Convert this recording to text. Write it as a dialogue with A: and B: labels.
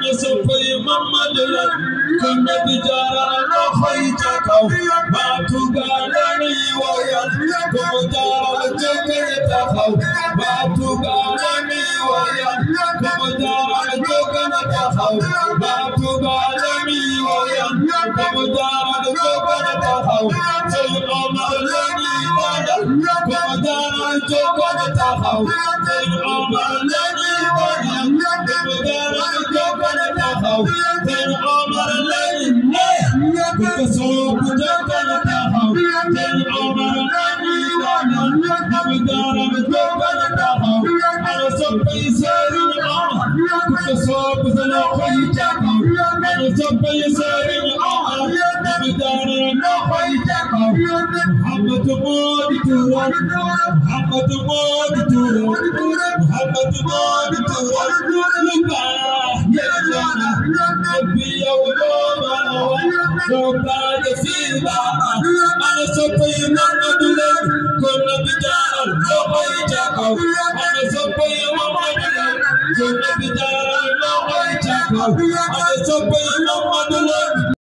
A: ana soppay Mamadu la kon nabi jaara no xoyta kaw baatu gaalani woyal ko jaara jogale taxaw baatu gaalani woyal ko jaara jogale taxaw baatu gaalani woyal ko jaara jogale taxaw sey Omar lani woyal ko jaara jogale taxaw sey Omar lani woyal ko jaara jogale taxaw sey Omar lani ko soobu jogale taxaw sey Omar lani woyal ko jaara jogale taxaw ana soppay Serigne Omar ko soobu sala xoyta kaw ana soppay Serigne Omar ko jaara no xoyta kaw Muhammadu Modi Turan Muhammadu Modi Turan Muhammadu Modi Turan luka yelana nabiya wala luka yasiba ana soppay Muhammadu lan kon nabi jaara no xoyta kaw ana soppay Muhammadu lan kon nabi jaara no xoyta kaw ana soppay Muhammadu lan